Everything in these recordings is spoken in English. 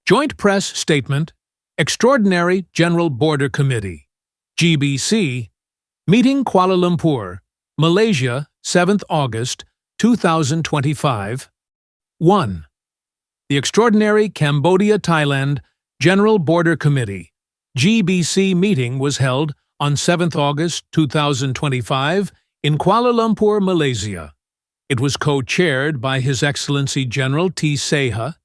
Joint Press Statement, Extraordinary General Border Committee, GBC, Meeting Kuala Lumpur, Malaysia, 7th August, 2025. 1. The Extraordinary Cambodia-Thailand General Border Committee, GBC meeting was held on 7th August 2025 in Kuala Lumpur, Malaysia. It was co-chaired by His Excellency General T. Seha,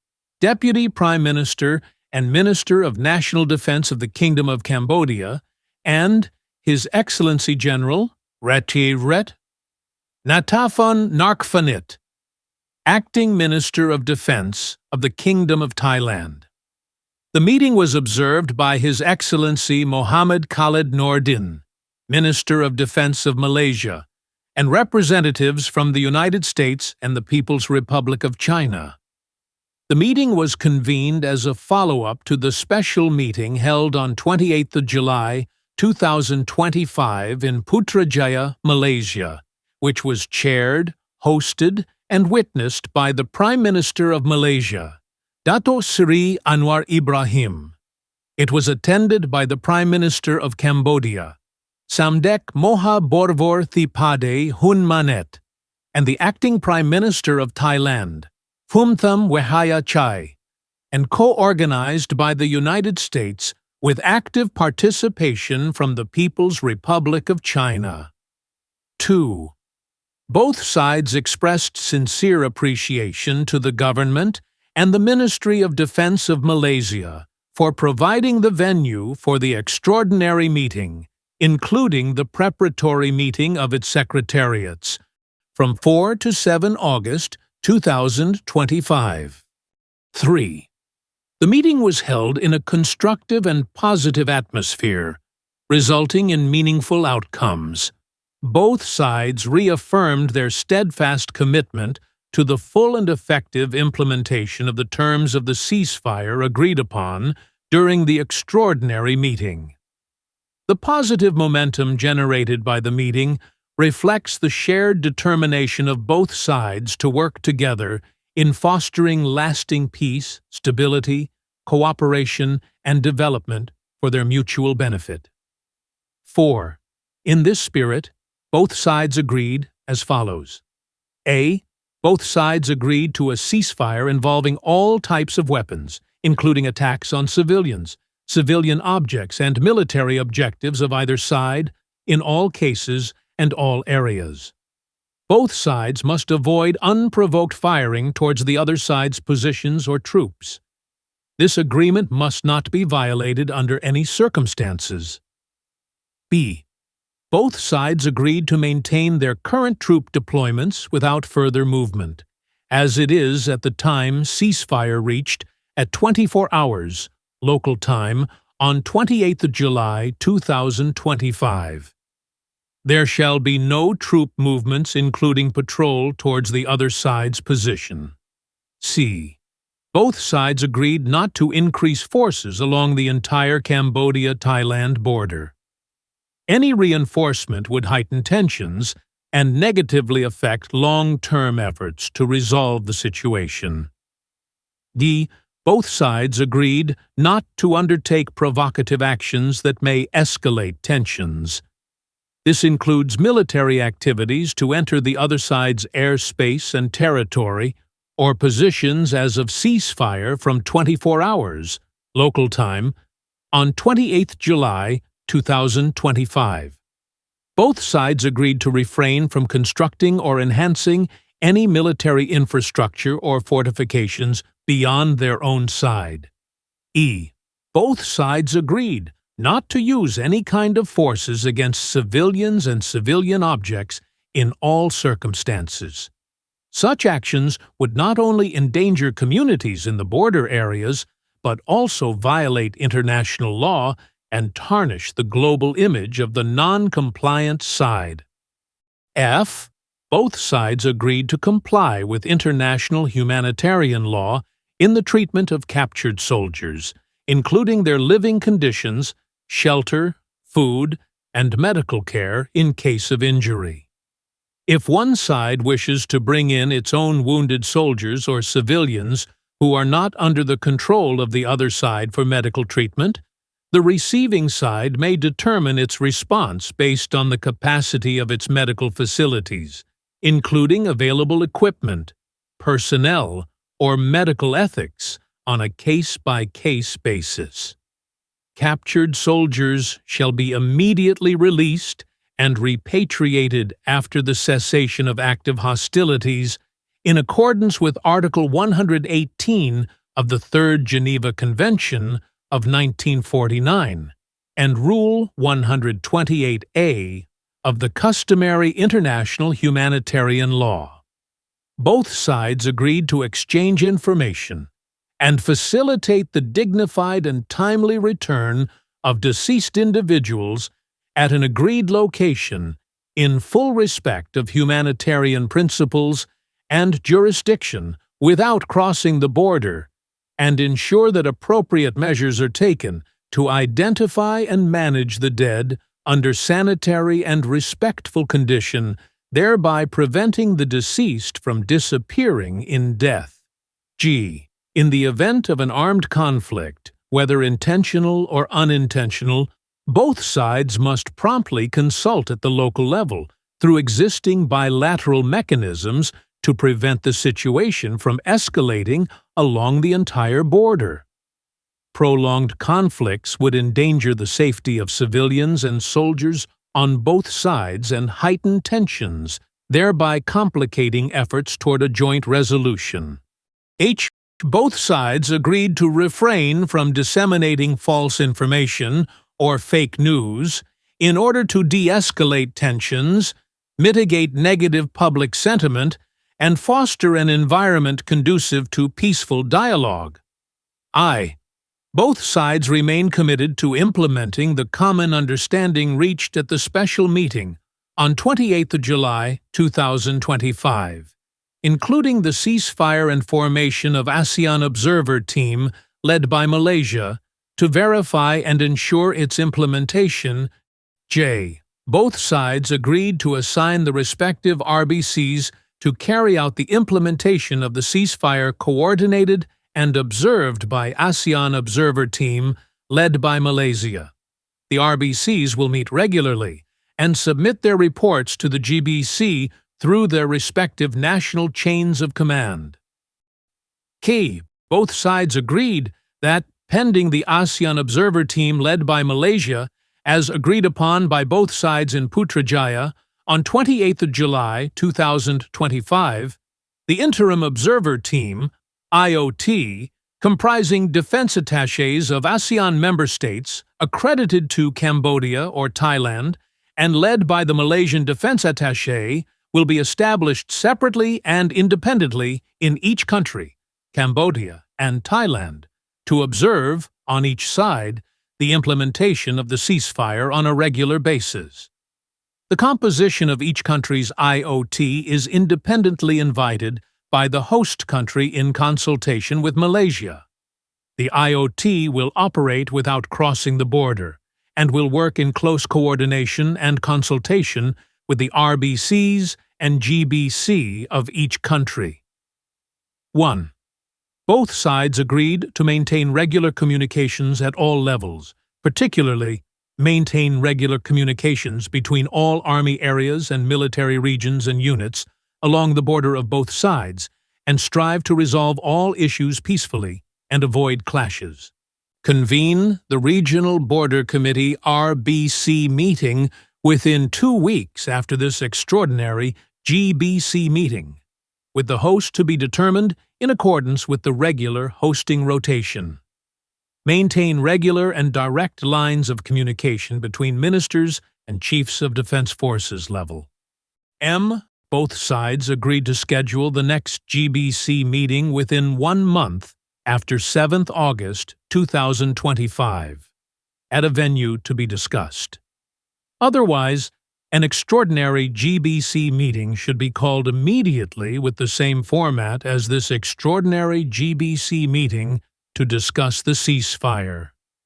Deputy Prime Minister and Minister of National Defense of the Kingdom of Cambodia, and His Excellency General Ret Natafon Narkfanit, Acting Minister of Defense of the Kingdom of Thailand. The meeting was observed by His Excellency Mohammed Khalid Nordin, Minister of Defense of Malaysia, and representatives from the United States and the People's Republic of China. The meeting was convened as a follow-up to the special meeting held on 28 July 2025 in Putrajaya, Malaysia, which was chaired, hosted, and witnessed by the Prime Minister of Malaysia, Dato Seri Anwar Ibrahim. It was attended by the Prime Minister of Cambodia, Samdech Moha Borvor Thipade Hun Manet, and the Acting Prime Minister of Thailand, Phumtham Wechaya Chai, and co-organized by the United States with active participation from the People's Republic of China. 2. Both sides expressed sincere appreciation to the government and the Ministry of Defense of Malaysia for providing the venue for the extraordinary meeting, including the preparatory meeting of its secretariats, from 4 to 7 August 2025. 3. The meeting was held in a constructive and positive atmosphere, resulting in meaningful outcomes. Both sides reaffirmed their steadfast commitment to the full and effective implementation of the terms of the ceasefire agreed upon during the extraordinary meeting. The positive momentum generated by the meeting reflects the shared determination of both sides to work together in fostering lasting peace, stability, cooperation, and development for their mutual benefit. 4. In this spirit, both sides agreed as follows. A. Both sides agreed to a ceasefire involving all types of weapons, including attacks on civilians, civilian objects, and military objectives of either side, in all cases and all areas. Both sides must avoid unprovoked firing towards the other side's positions or troops. This agreement must not be violated under any circumstances. B. Both sides agreed to maintain their current troop deployments without further movement, as it is at the time ceasefire reached at 24 hours, local time, on 28 July 2025. There shall be no troop movements including patrol towards the other side's position. C. Both sides agreed not to increase forces along the entire Cambodia-Thailand border. Any reinforcement would heighten tensions and negatively affect long-term efforts to resolve the situation. D. Both sides agreed not to undertake provocative actions that may escalate tensions. This includes military activities to enter the other side's airspace and territory or positions as of ceasefire from 24 hours, local time, on 28 July 2025. Both sides agreed to refrain from constructing or enhancing any military infrastructure or fortifications beyond their own side. E. Both sides agreed not to use any kind of forces against civilians and civilian objects in all circumstances. Such actions would not only endanger communities in the border areas, but also violate international law and tarnish the global image of the non-compliant side. F. Both sides agreed to comply with international humanitarian law in the treatment of captured soldiers, including their living conditions, shelter, food, and medical care in case of injury. If one side wishes to bring in its own wounded soldiers or civilians who are not under the control of the other side for medical treatment, the receiving side may determine its response based on the capacity of its medical facilities, including available equipment, personnel, or medical ethics on a case-by-case basis. Captured soldiers shall be immediately released and repatriated after the cessation of active hostilities in accordance with Article 118 of the Third Geneva Convention of 1949 and Rule 128A of the customary international humanitarian law. Both sides agreed to exchange information and facilitate the dignified and timely return of deceased individuals at an agreed location in full respect of humanitarian principles and jurisdiction without crossing the border, and ensure that appropriate measures are taken to identify and manage the dead under sanitary and respectful condition, thereby preventing the deceased from disappearing in death. G. In the event of an armed conflict, whether intentional or unintentional, both sides must promptly consult at the local level through existing bilateral mechanisms to prevent the situation from escalating along the entire border. Prolonged conflicts would endanger the safety of civilians and soldiers on both sides and heighten tensions, thereby complicating efforts toward a joint resolution. H. Both sides agreed to refrain from disseminating false information or fake news in order to de-escalate tensions, mitigate negative public sentiment, and foster an environment conducive to peaceful dialogue. I. Both sides remain committed to implementing the common understanding reached at the special meeting on 28 July 2025, including the ceasefire and formation of ASEAN Observer Team led by Malaysia to verify and ensure its implementation. J. Both sides agreed to assign the respective RBCs to carry out the implementation of the ceasefire coordinated and observed by ASEAN Observer Team led by Malaysia. The RBCs will meet regularly and submit their reports to the GBC through their respective national chains of command. K. Both sides agreed that, pending the ASEAN Observer Team led by Malaysia, as agreed upon by both sides in Putrajaya, on 28 July 2025, the Interim Observer Team, IOT, comprising defense attachés of ASEAN member states accredited to Cambodia or Thailand and led by the Malaysian defense attaché, will be established separately and independently in each country, Cambodia and Thailand, to observe, on each side, the implementation of the ceasefire on a regular basis. The composition of each country's IOT is independently invited by the host country in consultation with Malaysia. The IOT will operate without crossing the border and will work in close coordination and consultation with the RBCs and GBC of each country. 1. Both sides agreed to maintain regular communications at all levels, particularly maintain regular communications between all Army areas and military regions and units along the border of both sides, and strive to resolve all issues peacefully and avoid clashes. Convene the Regional Border Committee RBC meeting within 2 weeks after this extraordinary GBC meeting, with the host to be determined in accordance with the regular hosting rotation. Maintain regular and direct lines of communication between ministers and chiefs of defense forces level. M. Both sides agreed to schedule the next GBC meeting within 1 month after 7th August 2025, at a venue to be discussed. Otherwise, an extraordinary GBC meeting should be called immediately with the same format as this extraordinary GBC meeting to discuss the ceasefire.